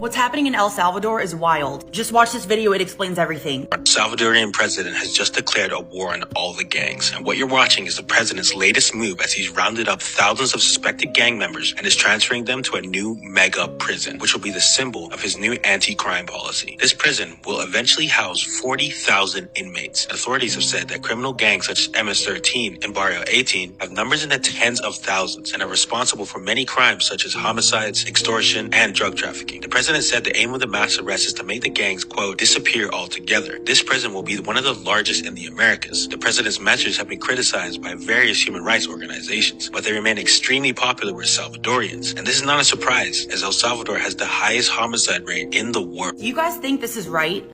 What's happening in El Salvador is wild. Just watch this video, it explains everything. Our Salvadorian president has just declared a war on all the gangs, and what you're watching is the president's latest move as he's rounded up thousands of suspected gang members and is transferring them to a new mega prison, which will be the symbol of his new anti-crime policy. This prison will eventually house 40,000 inmates. Authorities have said that criminal gangs such as MS-13 and Barrio 18 have numbers in the tens of thousands and are responsible for many crimes such as homicides, extortion, and drug trafficking. The president said the aim of the mass arrest is to make the gangs, quote, disappear altogether. This prison will be one of the largest in the Americas. The president's measures have been criticized by various human rights organizations, but they remain extremely popular with Salvadorians. And this is not a surprise, as El Salvador has the highest homicide rate in the world. You guys think this is right?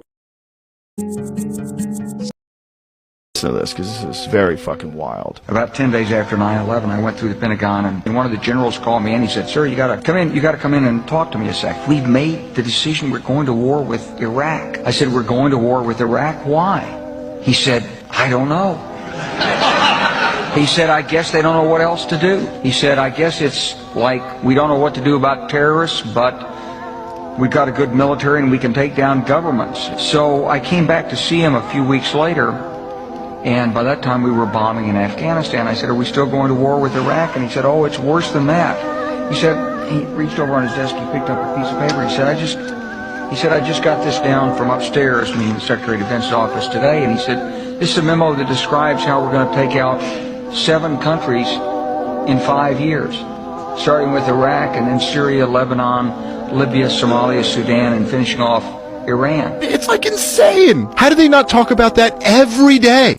Listen to this, because this is very fucking wild. About 10 days after 9/11, I went through the Pentagon, and one of the generals called me, and he said, "Sir, you gotta come in and talk to me a sec. We've made the decision, we're going to war with Iraq." I said, "We're going to war with Iraq? Why?" He said, "I don't know." He said, "I guess they don't know what else to do." He said, "I guess it's like we don't know what to do about terrorists, but we've got a good military and we can take down governments." So I came back to see him a few weeks later, and by that time we were bombing in Afghanistan. I said, "Are we still going to war with Iraq?" And he said, "Oh, it's worse than that." He said, he reached over on his desk, he picked up a piece of paper, he said, I just got this down from upstairs, meaning the Secretary of Defense's office today, and he said, "This is a memo that describes how we're going to take out 7 countries in 5 years, starting with Iraq and then Syria, Lebanon, Libya, Somalia, Sudan, and finishing off Iran." It's like insane. How do they not talk about that every day?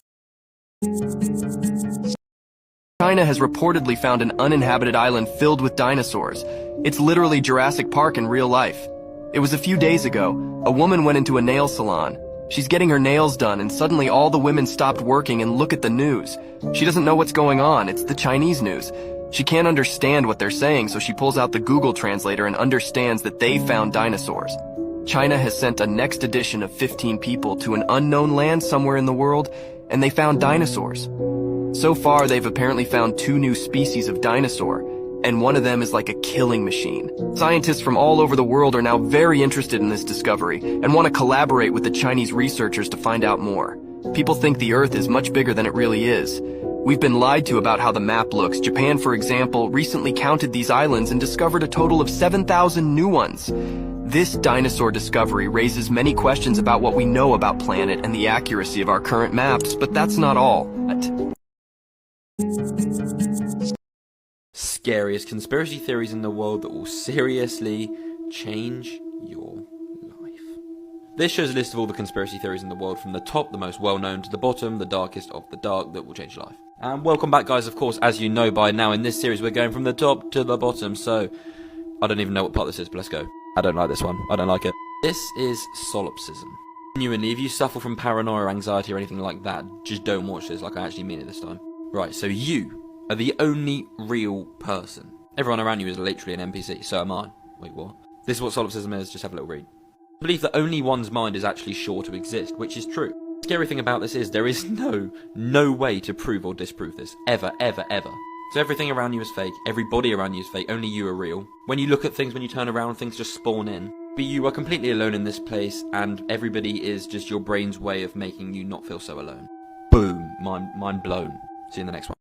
China has reportedly found an uninhabited island filled with dinosaurs. It's literally Jurassic Park in real life. It was a few days ago. A woman went into a nail salon. She's getting her nails done, and suddenly all the women stopped working and look at the news. She doesn't know what's going on. It's the Chinese news. She can't understand what they're saying, so she pulls out the Google translator and understands that they found dinosaurs. China has sent a next edition of 15 people to an unknown land somewhere in the world, and they found dinosaurs. So far, they've apparently found 2 new species of dinosaur, and one of them is like a killing machine. Scientists from all over the world are now very interested in this discovery and want to collaborate with the Chinese researchers to find out more. People think the Earth is much bigger than it really is. We've been lied to about how the map looks. Japan, for example, recently counted these islands and discovered a total of 7,000 new ones. This dinosaur discovery raises many questions about what we know about planet and the accuracy of our current maps, but that's not all. Scariest conspiracy theories in the world that will seriously change your life. This shows a list of all the conspiracy theories in the world, from the top, the most well-known, to the bottom, the darkest of the dark, that will change your life. And welcome back, guys. Of course, as you know by now, in this series we're going from the top to the bottom, so I don't even know what part this is, but let's go. I don't like this one. I don't like it. This is solipsism. Genuinely, if you suffer from paranoia or anxiety or anything like that, just don't watch this. Like, I actually mean it this time. Right, so you are the only real person. Everyone around you is literally an NPC, so am I. Wait, what? This is what solipsism is, just have a little read. Believe that only one's mind is actually sure to exist, which is true. The scary thing about this is there is no way to prove or disprove this. Ever, ever, ever. So everything around you is fake, everybody around you is fake, only you are real. When you look at things, when you turn around, things just spawn in. But you are completely alone in this place, and everybody is just your brain's way of making you not feel so alone. Boom. Mind blown. See you in the next one.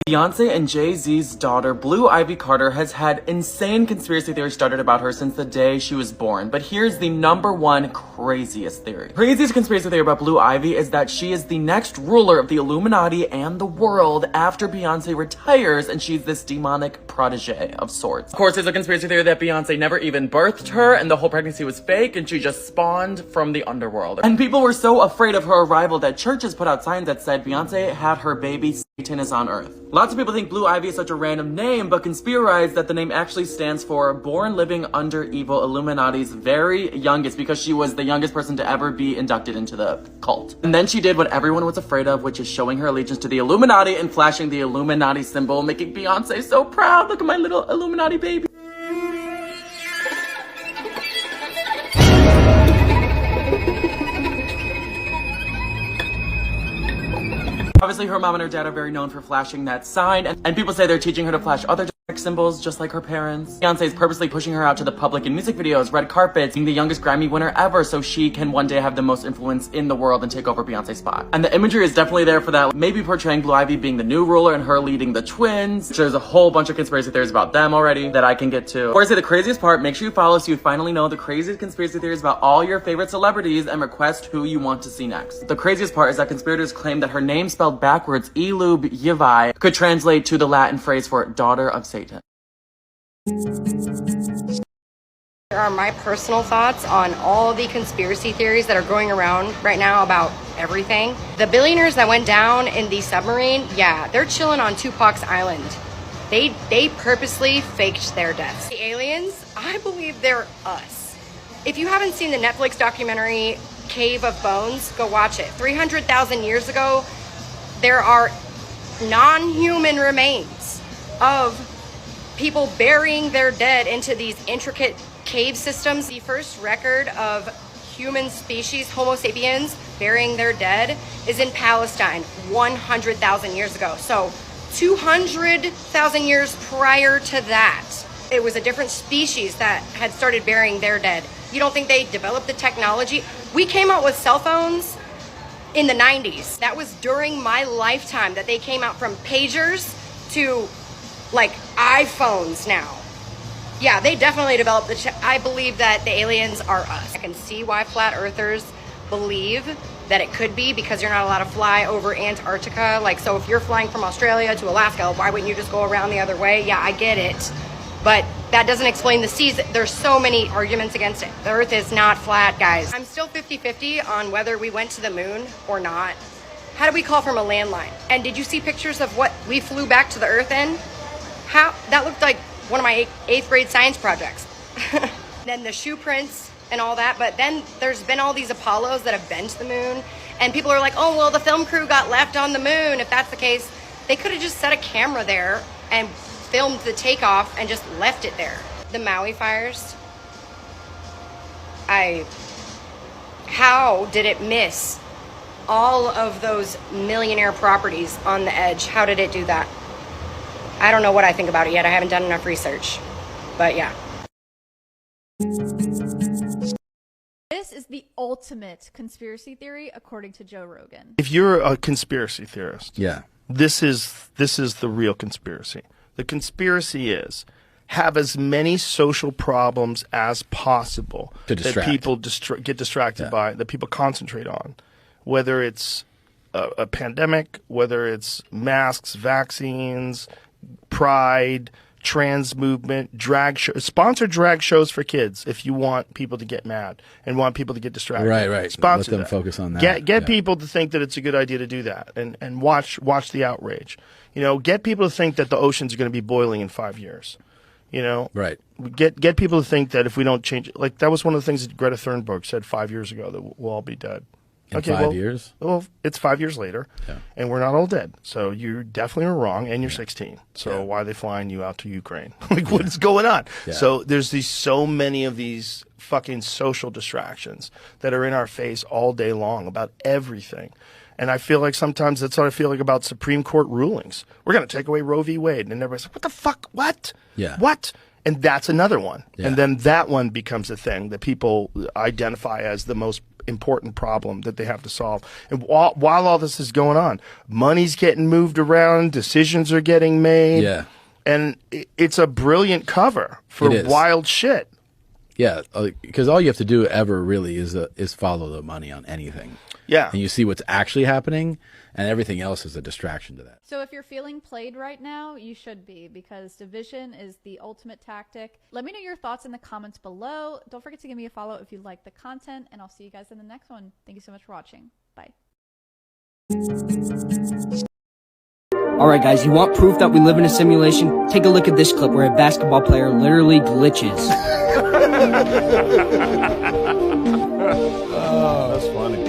Beyonce and Jay-Z's daughter, Blue Ivy Carter, has had insane conspiracy theories started about her since the day she was born. But here's the #1 craziest theory. Craziest conspiracy theory about Blue Ivy is that she is the next ruler of the Illuminati and the world after Beyonce retires, and she's this demonic protege of sorts. Of course, there's a conspiracy theory that Beyonce never even birthed her, and the whole pregnancy was fake, and she just spawned from the underworld. And people were so afraid of her arrival that churches put out signs that said Beyonce had her baby, Satan is on Earth. Lots of people think Blue Ivy is such a random name, but conspirize that the name actually stands for Born Living Under Evil, Illuminati's very youngest, because she was the youngest person to ever be inducted into the cult. And then she did what everyone was afraid of, which is showing her allegiance to the Illuminati and flashing the Illuminati symbol, making Beyonce so proud. Look at my little Illuminati baby. Obviously, her mom and her dad are very known for flashing that sign, and people say they're teaching her to flash other symbols just like her parents. Beyonce is purposely pushing her out to the public in music videos, red carpets, being the youngest Grammy winner ever so she can one day have the most influence in the world and take over Beyonce's spot. And the imagery is definitely there for that, maybe portraying Blue Ivy being the new ruler and her leading the twins. There's a whole bunch of conspiracy theories about them already that I can get to. Before I say the craziest part, make sure you follow so you finally know the craziest conspiracy theories about all your favorite celebrities and request who you want to see next. The craziest part is that conspirators claim that her name spelled backwards, Elub Yivai, could translate to the Latin phrase for daughter of Satan. Here are my personal thoughts on all the conspiracy theories that are going around right now about everything. The billionaires that went down in the submarine, yeah, they're chilling on Tupac's island. They purposely faked their deaths. The aliens, I believe they're us. If you haven't seen the Netflix documentary Cave of Bones, go watch it. 300,000 years ago, there are non-human remains of people burying their dead into these intricate cave systems. The first record of human species, Homo sapiens, burying their dead is in Palestine 100,000 years ago. So 200,000 years prior to that, it was a different species that had started burying their dead. You don't think they developed the technology? We came out with cell phones in the 90s. That was during my lifetime that they came out, from pagers to like iPhones now. Yeah, they definitely developed I believe that the aliens are us. I can see why flat earthers believe that it could be, because you're not allowed to fly over Antarctica. Like, so if you're flying from Australia to Alaska, why wouldn't you just go around the other way? Yeah, I get it. But that doesn't explain the seas. There's so many arguments against it. The earth is not flat, guys. I'm still 50-50 on whether we went to the moon or not. How do we call from a landline? And did you see pictures of what we flew back to the earth in? How that looked like one of my eighth grade science projects. Then the shoe prints and all that, but then there's been all these Apollos that have been to the moon, and people are like, oh, well, the film crew got left on the moon. If that's the case, they could have just set a camera there and filmed the takeoff and just left it there. The Maui fires, how did it miss all of those millionaire properties on the edge? How did it do that? I don't know what I think about it yet. I haven't done enough research, but yeah. This is the ultimate conspiracy theory, according to Joe Rogan. If you're a conspiracy theorist, Yeah. this is the real conspiracy. The conspiracy is have as many social problems as possible To that distract. people get distracted by, that people concentrate on, whether it's a pandemic, whether it's masks, vaccines, pride, trans movement, drag shows. Sponsor drag shows for kids if you want people to get mad and want people to get distracted. Right. Sponsor Let them that. focus on that. Get people to think that it's a good idea to do that, and watch the outrage. You know, get people to think that the oceans are going to be boiling in 5 years. You know, Right. Get people to think that if we don't change it, like that was one of the things that Greta Thunberg said 5 years ago, that we'll all be dead. In 5 years? Well, it's 5 years later, and we're not all dead. So you definitely were wrong, and you're 16. So why are they flying you out to Ukraine? Like, what is going on? Yeah. So there's so many of these fucking social distractions that are in our face all day long about everything. And I feel like sometimes that's what I feel like about Supreme Court rulings. We're going to take away Roe v. Wade. And everybody's like, what the fuck? What? Yeah. What? And that's another one. Yeah. And then that one becomes a thing that people identify as the most important problem that they have to solve. And while all this is going on, money's getting moved around, decisions are getting made. Yeah. And it's a brilliant cover for It is. wild shit. Yeah, because all you have to do ever really is follow the money on anything. Yeah. And you see what's actually happening, and everything else is a distraction to that. So if you're feeling played right now, you should be, because division is the ultimate tactic. Let me know your thoughts in the comments below. Don't forget to give me a follow if you like the content, and I'll see you guys in the next one. Thank you so much for watching. Bye. Alright guys, you want proof that we live in a simulation? Take a look at this clip where a basketball player literally glitches. Oh, that's funny.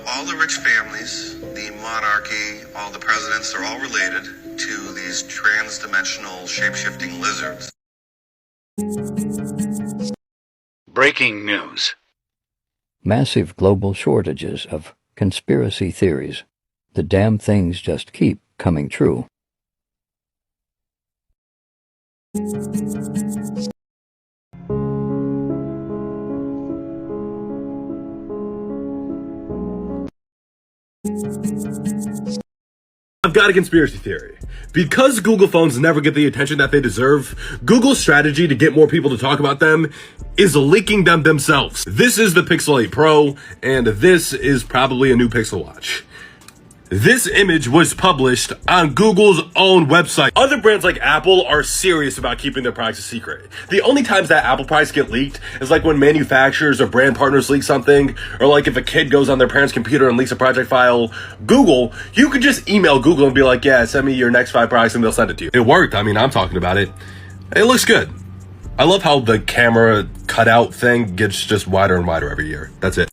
All the rich families, the monarchy, all the presidents, they're all related to these trans-dimensional shape-shifting lizards. Breaking news. Massive global shortages of conspiracy theories. The damn things just keep coming true. I've got a conspiracy theory. Because Google phones never get the attention that they deserve, Google's strategy to get more people to talk about them is leaking them themselves. This is the Pixel 8 Pro, and this is probably a new Pixel Watch. This image was published on Google's own website. Other brands like Apple are serious about keeping their products a secret. The only times that Apple products get leaked is like when manufacturers or brand partners leak something, or like if a kid goes on their parents' computer and leaks a project file. Google, you could just email Google and be like, yeah, send me your next 5 products and they'll send it to you. It worked. I mean, I'm talking about it. It looks good. I love how the camera cutout thing gets just wider and wider every year. That's it.